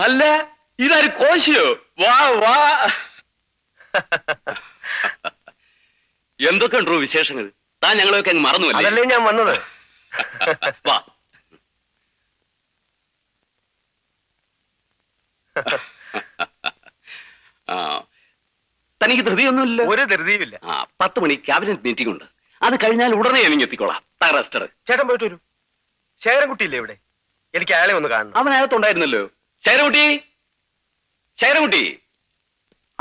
അല്ല ഇതാര് കോശിയോ? വാ വാ. എന്തൊക്കെ ഉണ്ടോ വിശേഷങ്ങൾ? താൻ ഞങ്ങളെയൊക്കെ അങ്ങ് മറന്നു. അതല്ലേ ഞാൻ വന്നത്. വാ. തനിക്ക് ധൃതിയൊന്നുമില്ല? ഒരു ധൃതിയുമില്ല. 10 മണി ക്യാബിനറ്റ് മീറ്റിംഗ് ഉണ്ട്. അത് കഴിഞ്ഞാൽ ഉടനെ എനിക്ക് എത്തിക്കോളാം. ചേട്ടൻ പോയിട്ട് വരൂ. ശേഖരൻകുട്ടിയില്ലേ ഇവിടെ? എനിക്ക് അയാളെ ഒന്ന് കാണണം. അവൻ അകത്തുണ്ടായിരുന്നല്ലോ. ശേഖരൻകുട്ടി, ശേഖരൻകുട്ടി.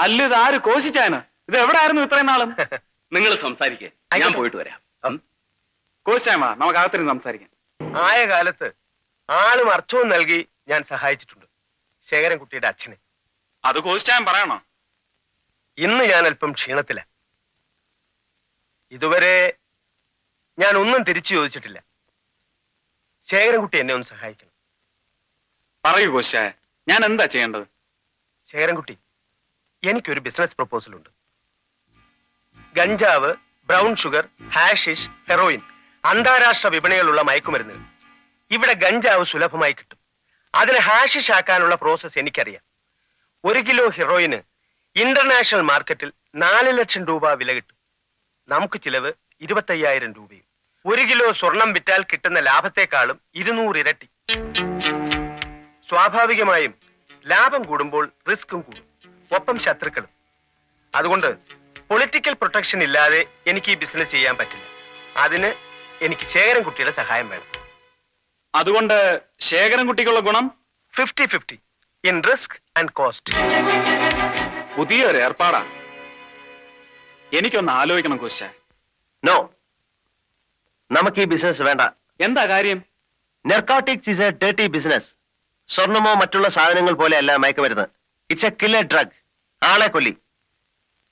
അല്ല, ഇത് ആര്? കോശിച്ചായന്. ഇത് എവിടെ ആയിരുന്നു ഇത്രയും നാളും? നിങ്ങൾ സംസാരിക്കേ, ഞാൻ പോയിട്ട് വരാം. കോശിച്ചായ, നമുക്ക് അകത്തിരുന്ന് സംസാരിക്കാം. ആയ കാലത്ത് ആളും അർത്ഥവും നൽകി ഞാൻ സഹായിച്ചിട്ടുണ്ട് ശേഖരൻകുട്ടിയുടെ അച്ഛനെ. അത് കോശിച്ചായൻ പറയണോ? ഇന്ന് ഞാൻ അല്പം ക്ഷീണത്തില. ഇതുവരെ ഞാൻ ഒന്നും തിരിച്ചു ചോദിച്ചിട്ടില്ല. ശേഖരൻകുട്ടി എന്നെ ഒന്ന് സഹായിക്കണം. പറയൂ കോശിച്ചായ, ഞാൻ എന്താ ചെയ്യേണ്ടത്? ശേഖരൻകുട്ടി, എനിക്കൊരു ബിസിനസ് പ്രപ്പോസൽ ഉണ്ട്. ഗഞ്ചാവ്, ബ്രൗൺ ഷുഗർ, ഹാഷിഷ്, ഹെറോയിൻ അന്താരാഷ്ട്ര വിപണികളുള്ള മയക്കുമരുന്നുകൾ. ഇവിടെ ഗഞ്ചാവ് സുലഭമായി കിട്ടും. അതിനെ ഹാഷിഷ് ആക്കാനുള്ള പ്രോസസ് എനിക്കറിയാം. 1 കിലോ ഹെറോയിന് ഇന്റർനാഷണൽ മാർക്കറ്റിൽ 4 ലക്ഷം രൂപ വില കിട്ടും. നമുക്ക് ചിലവ് 25,000 രൂപയും. 1 കിലോ സ്വർണം വിറ്റാൽ കിട്ടുന്ന ലാഭത്തെക്കാളും 200 ഇരട്ടി. സ്വാഭാവികമായും ലാഭം കൂടുമ്പോൾ റിസ്ക്കും കൂടും, ഒപ്പം ശത്രുക്കളും. അതുകൊണ്ട് പൊളിറ്റിക്കൽ പ്രൊട്ടക്ഷൻ ഇല്ലാതെ എനിക്ക് ഈ ബിസിനസ് ചെയ്യാൻ പറ്റില്ല. അതിന് എനിക്ക് ശേഖരൻകുട്ടിയുടെ സഹായം വേണം. അതുകൊണ്ട് ശേഖരൻകുട്ടിക്കുള്ള ഗുണം 50-50 ഇൻ റിസ്ക് ആൻഡ് കോസ്റ്റ്. പുതിയൊരു ഏർപ്പാടാ. എനിക്കൊന്ന് ആലോചിക്കണം കോശിച്ചായ. നോ, നമുക്ക് ഈ ബിസിനസ് വേണ്ട. എന്താ കാര്യം? Narcotics is a dirty business. സ്വർണമോ മറ്റുള്ള സാധനങ്ങൾ പോലെയല്ല മയക്കുമരുന്ന്. It's a killer drug. ആളെ കൊല്ലി.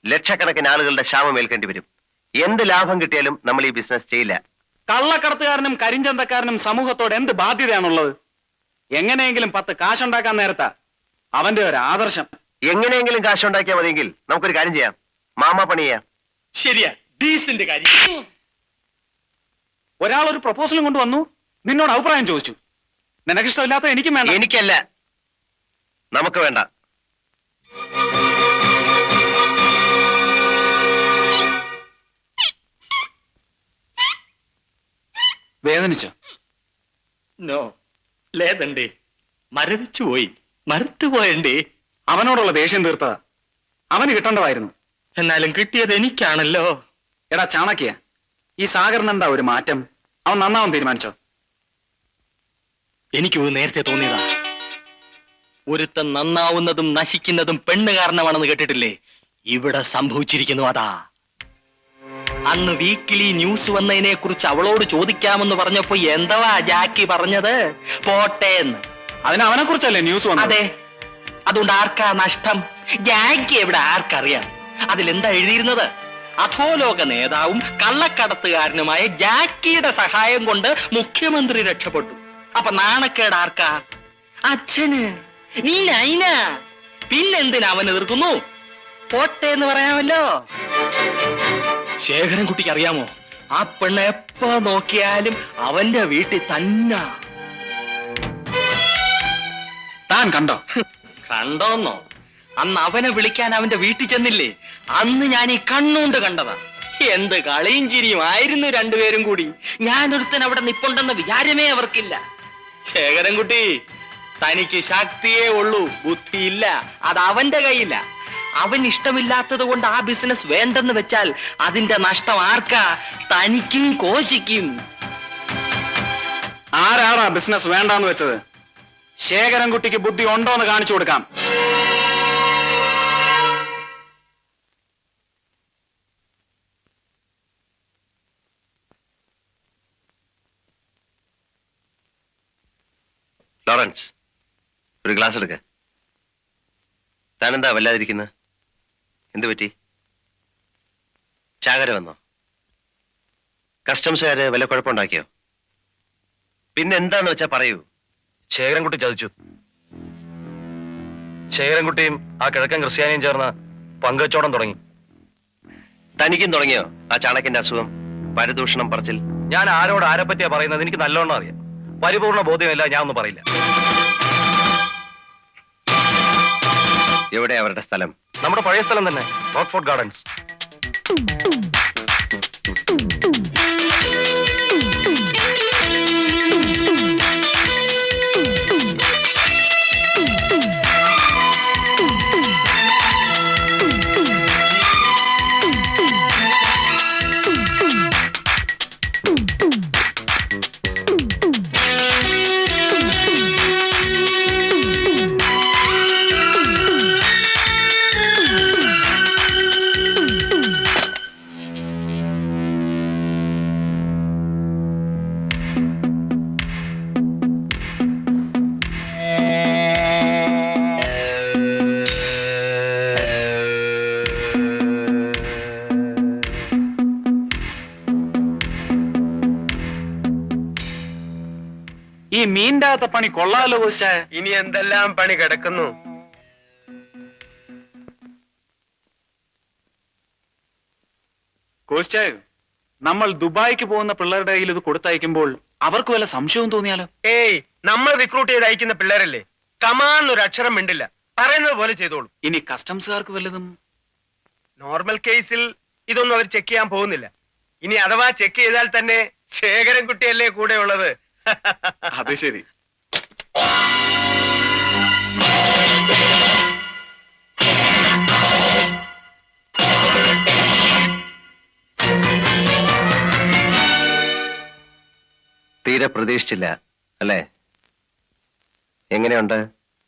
ലക്ഷക്കണക്കിന് ആളുകളുടെ ക്ഷാമം ഏൽക്കേണ്ടി വരും. എന്ത് ലാഭം കിട്ടിയാലും നമ്മൾ ഈ ബിസിനസ് ചെയ്യില്ല. കള്ളക്കടത്തുകാരനും കരിഞ്ചന്തക്കാരനും സമൂഹത്തോട് എന്ത് ബാധ്യതയാണുള്ളത്? എങ്ങനെയെങ്കിലും 10 കാശുണ്ടാക്കാൻ നേരത്താ അവന്റെ ഒരു ആദർശം. എങ്ങനെയെങ്കിലും കാശുണ്ടാക്കിയാൽ മതിയെങ്കിൽ നമുക്കൊരു കാര്യം ചെയ്യാം. മാമാ പണി ചെയ്യാം. ശരിയാ, ഡീസന്റ് കാര്യം. ഒരാൾ ഒരു പ്രപ്പോസലും കൊണ്ടുവന്നു, നിന്നോട് അഭിപ്രായം ചോദിച്ചു. നിനക്കിഷ്ടമില്ലാത്ത എനിക്കും വേണ്ട. എനിക്കല്ല, നമുക്ക് വേണ്ട. വേദനിച്ചോ? നോ, లేదండి. മരവിച്ചുപോയി, മറുത്തുപോയണ്ടേ. അവനോടുള്ള ദേഷ്യം തീർത്തതാ. അവന് കിട്ടേണ്ടതായിരുന്നു. എന്നാലും കിട്ടിയത് എനിക്കാണല്ലോ. എടാ ചാണക്യ, ഈ സാഗറിന് എന്താ ഒരു മാറ്റം? അവൻ നന്നാവാൻ തീരുമാനിച്ചോ? എനിക്കത് നേരത്തെ തോന്നിയതാ. ഒരുത്തൻ നന്നാവുന്നതും നശിക്കുന്നതും പെണ്ണ് കാരണമാണെന്ന് കേട്ടിട്ടില്ലേ? ഇവിടെ സംഭവിച്ചിരിക്കുന്നു അതാ. അന്ന് വീക്കിലി ന്യൂസ് വന്നതിനെ കുറിച്ച് അവളോട് ചോദിക്കാമെന്ന് പറഞ്ഞപ്പോ എന്തവാ ജാക്കി പറഞ്ഞത്? പോട്ടേന്ന്. അതിന് അവനെ കുറിച്ചല്ലേ ന്യൂസ് വന്നത്? അതെ. അതുകൊണ്ട് ആർക്കാ നഷ്ടം? ജാക്കി എവിടെ ആർക്കറിയാം? അതിലെന്താ എഴുതിയിരുന്നത്? അധോലോക നേതാവും കള്ളക്കടത്തുകാരനുമായ ജാക്കിയുടെ സഹായം കൊണ്ട് മുഖ്യമന്ത്രി രക്ഷപ്പെട്ടു. അപ്പൊ നാണക്കേട് ആർക്കാ? അച്ഛന്. നീ നൈന. പിന്നെന്തിനാ അവൻ എതിർക്കുന്നു? പോട്ടെ എന്ന് പറയാമല്ലോ. ശേഖരൻകുട്ടിക്ക് അറിയാമോ, ആ പെണ്ണ് എപ്പോ നോക്കിയാലും അവന്റെ വീട്ടിൽ തന്നെ. താൻ കണ്ടോ? കണ്ടോന്നോ? അന്ന് അവനെ വിളിക്കാൻ അവന്റെ വീട്ടിൽ ചെന്നില്ലേ? അന്ന് ഞാൻ ഈ കണ്ണുകൊണ്ട് കണ്ടതാ. എന്ത് കളിയും ചിരിയും ആയിരുന്നു രണ്ടുപേരും കൂടി. ഞാനൊരുത്തൻ അവിടെ നിപ്പുണ്ടെന്ന വിചാരമേ അവർക്കില്ല. ശേഖരൻകുട്ടി, തനിക്ക് ശക്തിയേ ഉള്ളൂ, ബുദ്ധിയില്ല. അത് അവന്റെ കയ്യില്ല. അവൻ ഇഷ്ടമില്ലാത്തത് കൊണ്ട് ആ ബിസിനസ് വേണ്ടെന്ന് വെച്ചാൽ അതിന്റെ നഷ്ടം ആർക്കാ? തനിക്കും കോശിക്കും. ആരാടാ ബിസിനസ് വേണ്ടാന്ന് വെച്ചത്? ശേഖരൻകുട്ടിക്ക് ബുദ്ധി ഉണ്ടോന്ന് കാണിച്ചു കൊടുക്കാം. ലോറൻസ്, ഒരു ഗ്ലാസ് എടുക്ക. താനെന്താ വല്ലാതിരിക്കുന്നത്? എന്ത് പറ്റി? ചാകര വന്നോ? കസ്റ്റംസുകാര് വല്ല കുഴപ്പമുണ്ടാക്കിയോ? പിന്നെ എന്താന്ന് വെച്ചാ പറയൂ. ശേഖരൻകുട്ടി ചതിച്ചു. ശേഖരൻകുട്ടിയും ആ കിഴക്കൻ ക്രിസ്ത്യാനിയും ചേർന്ന് പങ്കുവച്ചോടം തുടങ്ങി. തനിക്കും തുടങ്ങിയോ ആ ചാണക്യന്റെ അസുഖം? പരദൂഷണം പറച്ചിൽ. ഞാൻ ആരോട് ആരെ പറ്റിയാ പറയുന്നത് എനിക്ക് നല്ലോണം അറിയാം. പരിപൂർണ ബോധ്യമില്ല, ഞാൻ ഒന്നും പറയില്ല. എവിടെ അവരുടെ സ്ഥലം? നമ്മുടെ പഴയ സ്ഥലം തന്നെ, റോക്ക്ഫോർട്ട് ഗാർഡൻസ്. ഈ മീൻ്റെ അകത്തെ പണി കൊള്ളാലോ കോസ്റ്റേ. ഇനി എന്തെല്ലാം പണി കിടക്കുന്നു. കോസ്റ്റേ, നമ്മൾ ദുബായിക്ക് പോകുന്ന പിള്ളേരുടെ കയ്യിൽ ഇത് കൊടുത്തയക്കുമ്പോൾ അവർക്ക് വല്ല സംശയവും തോന്നിയാലോ? ഏയ്, നമ്മൾ റിക്രൂട്ട് ചെയ്ത് അയക്കുന്ന പിള്ളേരല്ലേ, കമാന്നൊരു അക്ഷരം മിണ്ടില്ല, പറയുന്നത് പോലെ ചെയ്തോളൂ. ഇനി കസ്റ്റംസുകാർക്ക് വല്ലതും? നോർമൽ കേസിൽ ഇതൊന്നും അവർ ചെക്ക് ചെയ്യാൻ പോകുന്നില്ല. ഇനി അഥവാ ചെക്ക് ചെയ്താൽ തന്നെ ശേഖരൻ കുട്ടിയല്ലേ കൂടെ ഉള്ളത്. അത് ശരി. തീരെ പ്രതീക്ഷിച്ചില്ല അല്ലേ? എങ്ങനെയുണ്ട്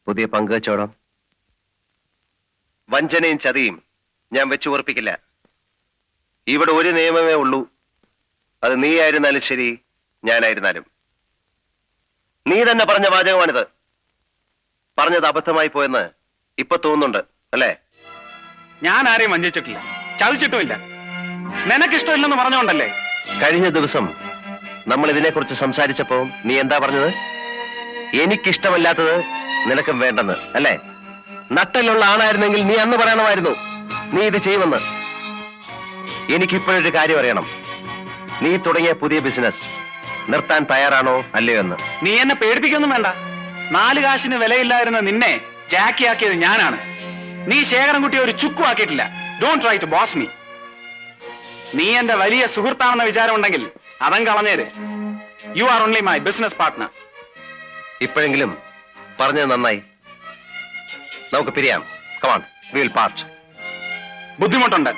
പുതിയ പങ്കുവച്ചോടം? വഞ്ചനയും ചതിയും ഞാൻ വെച്ചു ഉറപ്പിക്കില്ല. ഇവിടെ ഒരു നിയമമേ ഉള്ളൂ, അത് നീ ആയിരുന്നാലും ശരി, ഞാനായിരുന്നാലും. നീ തന്നെ പറഞ്ഞ വാചകമാണിത്. പറഞ്ഞത് അബദ്ധമായി പോയെന്ന് ഇപ്പൊ തോന്നുന്നുണ്ട് അല്ലേ? ഞാൻ ആരെയും വഞ്ചിച്ചിട്ടില്ല, ചതിച്ചിട്ടുമില്ല. നിനക്കിഷ്ടമില്ലെന്ന് പറഞ്ഞോണ്ടല്ലേ? കഴിഞ്ഞ ദിവസം നമ്മൾ ഇതിനെക്കുറിച്ച് സംസാരിച്ചപ്പോ നീ എന്താ പറഞ്ഞത്? എനിക്കിഷ്ടമല്ലാത്തത് നിനക്കും വേണ്ടെന്ന് അല്ലേ? നട്ടലുള്ള ആണായിരുന്നെങ്കിൽ നീ അന്ന് പറയണമായിരുന്നു നീ ഇത് ചെയ്യുമെന്ന്. എനിക്കിപ്പോഴൊരു കാര്യം അറിയണം. നീ തുടങ്ങിയ പുതിയ ബിസിനസ് നിർത്താൻ തയ്യാറാണോ അല്ലയോ എന്ന്. നീ എന്നെ പേടിപ്പിക്കൊന്നും വേണ്ട. 4 കാശിന് വിലയില്ലായിരുന്ന നിന്നെ ജാക്കിയാക്കിയത് ഞാനാണ്. നീ ശേഖരൻകുട്ടിയെ ഒരു ചുക്കും ആക്കിയിട്ടില്ല. Don't try to boss me. നീ എന്റെ വലിയ സുഹൃത്താണെന്ന വിചാരം ഉണ്ടെങ്കിൽ അതം കളഞ്ഞേര്. You are only my business partner. ഇപ്പോഴെങ്കിലും പറഞ്ഞത് നന്നായി. നമുക്ക് പിരിയാം. Come on, we will part. ബുദ്ധിമുട്ടുണ്ട്.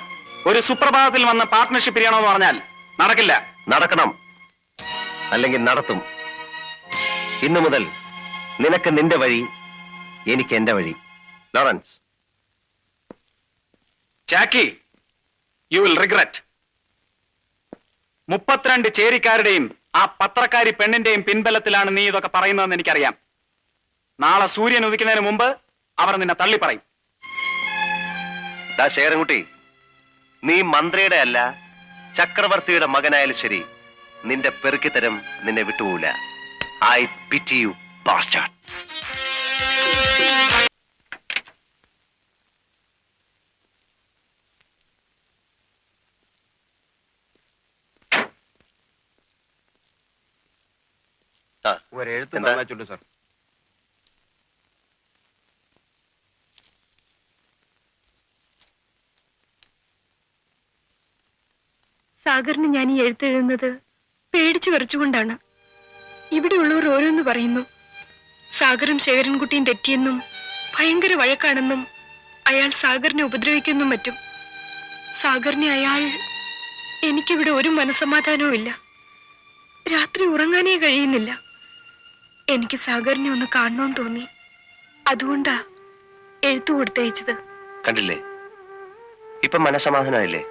ഒരു സുപ്രഭാതത്തിൽ വന്ന് പാർട്ട്ണർഷിപ്പ് ചെയ്യണമെന്ന് പറഞ്ഞാൽ നടക്കില്ല. നടക്കണം, അല്ലെങ്കിൽ നടത്തും. ഇന്നു മുതൽ നിനക്ക് നിന്റെ വഴി, എനിക്ക് എന്റെ വഴി. Lawrence. Jackie, you will regret. 32 ചേരിക്കാരുടെയും ആ പത്രക്കാരി പെണ്ണിന്റെയും പിൻബലത്തിലാണ് നീ ഇതൊക്കെ പറയുന്നതെന്ന് എനിക്കറിയാം. നാളെ സൂര്യൻ ഉദിക്കുന്നതിന് മുമ്പ് അവർ നിന്നെ തള്ളിപ്പറയും. ശേഖരൻകുട്ടി, നീ മന്ത്രിയുടെ അല്ല ചക്രവർത്തിയുടെ മകനായാലും ശരി, നിന്റെ പെറുക്കിത്തരം നിന്നെ വിട്ടുപോകില്ല. I pity you bastard. ഒരെഴുത്ത് എന്താ? ചൊല്ലു സാർ. സാഗറിന് ഞാൻ ഈ എഴുത്തെഴുതുന്നത് പേടിച്ചു വിറച്ചുകൊണ്ടാണ്. ഇവിടെയുള്ളവർ ഓരോന്ന് പറയുന്നു. സാഗറും ശേഖരൻകുട്ടിയും തെറ്റിയെന്നും ഭയങ്കര വഴക്കാണെന്നും അയാൾ സാഗറിനെ ഉപദ്രവിക്കുന്നും മറ്റും. സാഗറിനെ അയാൾ... എനിക്കിവിടെ ഒരു മനസ്സമാധാനവും ഇല്ല. രാത്രി ഉറങ്ങാനേ കഴിയുന്നില്ല. എനിക്ക് സാഗറിനെ ഒന്ന് കാണണമെന്ന് തോന്നി. അതുകൊണ്ടാ എഴുത്തു കൊടുത്തയച്ചത്. കണ്ടില്ലേ, ഇപ്പൊ മനസ്സമാധാനമായില്ലേ?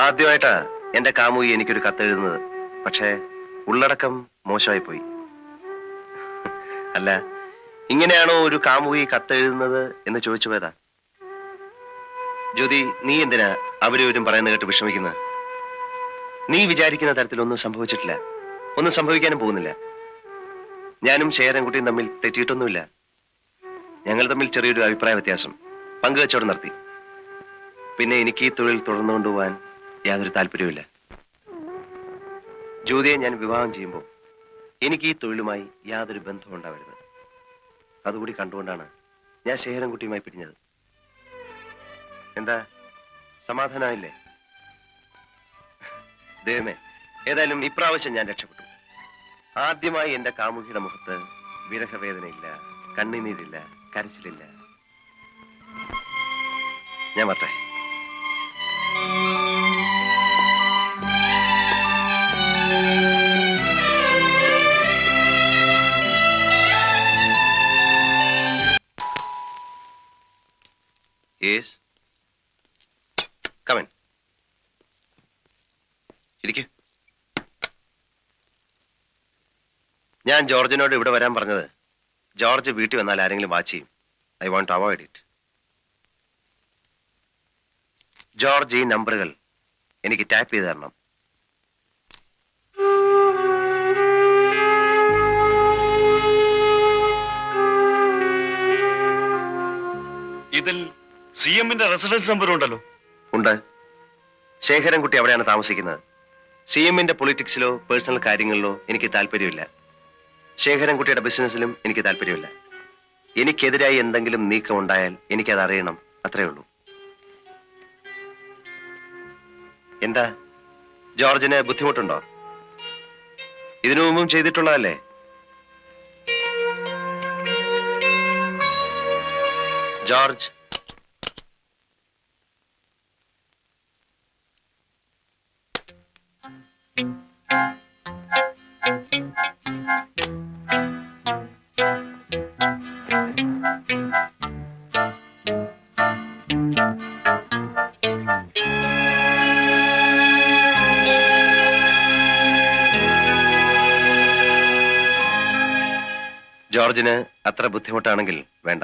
ആദ്യമായിട്ടാ എന്റെ കാമുകി എനിക്കൊരു കത്തെഴുതുന്നത്. പക്ഷേ ഉള്ളടക്കം മോശമായി പോയി. അല്ല, ഇങ്ങനെയാണോ ഒരു കാമുകി കത്തെഴുതുന്നത് എന്ന് ചോദിച്ചു പോയതാ. ജ്യോതി, നീ എന്തിനാ അവരും പറയുന്ന കേട്ട് വിഷമിക്കുന്നത്? നീ വിചാരിക്കുന്ന തരത്തിലൊന്നും സംഭവിച്ചിട്ടില്ല, ഒന്നും സംഭവിക്കാനും പോകുന്നില്ല. ഞാനും ശേഖരൻകുട്ടിയും തമ്മിൽ തെറ്റിയിട്ടൊന്നുമില്ല. ഞങ്ങൾ തമ്മിൽ ചെറിയൊരു അഭിപ്രായ വ്യത്യാസം പങ്കുവെച്ചോടെ നിർത്തി. പിന്നെ എനിക്ക് ഈ തൊഴിൽ തുടർന്നു കൊണ്ടുപോകാൻ യാതൊരു താല്പര്യവുമില്ല. ജ്യോതിയെ ഞാൻ വിവാഹം ചെയ്യുമ്പോൾ എനിക്ക് ഈ തൊഴിലുമായി യാതൊരു ബന്ധവും ഉണ്ടാവരുത്. അതുകൂടി കണ്ടുകൊണ്ടാണ് ഞാൻ ശേഖരൻകുട്ടിയുമായി പിരിഞ്ഞത്. എന്താ സമാധാനമായില്ലേ? ദൈവമേ, ഏതായാലും ഇപ്രാവശ്യം ഞാൻ രക്ഷപ്പെട്ടു. ആദ്യമായി എന്റെ കാമുകിയുടെ മുഖത്ത് വിരഹവേദനയില്ല, കണ്ണുനീരില്ല, കരച്ചിലില്ല. ഞാൻ വരട്ടെ. Yes. Come in. ഇരിക്കൂ. ഞാൻ ജോർജിനോട് ഇവിടെ വരാൻ പറഞ്ഞത് ജോർജ് വീട്ടിൽ വന്നാൽ ആരെങ്കിലും വാച്ച് ചെയ്യും. I want to avoid it. George ഈ നമ്പറുകൾ എനിക്ക് ടാപ്പ് ചെയ്ത് തരണം. ഇതിൽ സി എമ്മിന്റെ റെസിഡൻസ് നമ്പർ ഉണ്ടല്ലോ. ഉണ്ട്. ശേഖരൻകുട്ടി അവിടെയാണ് താമസിക്കുന്നത്. സി എമ്മിന്റെ പൊളിറ്റിക്സിലോ പേഴ്സണൽ കാര്യങ്ങളിലോ എനിക്ക് താല്പര്യമില്ല. ശേഖരൻകുട്ടിയുടെ ബിസിനസ്സിലും എനിക്ക് താല്പര്യമില്ല. എനിക്കെതിരായി എന്തെങ്കിലും നീക്കം ഉണ്ടായാൽ എനിക്കത് അറിയണം, അത്രേ ഉള്ളൂ. എന്താ ജോർജിന് ബുദ്ധിമുട്ടുണ്ടോ? ഇതിനു മുമ്പും ചെയ്തിട്ടുള്ളതല്ലേ? ജോർജ്, ജോർജിന് അത്ര ബുദ്ധിമുട്ടാണെങ്കിൽ വേണ്ട.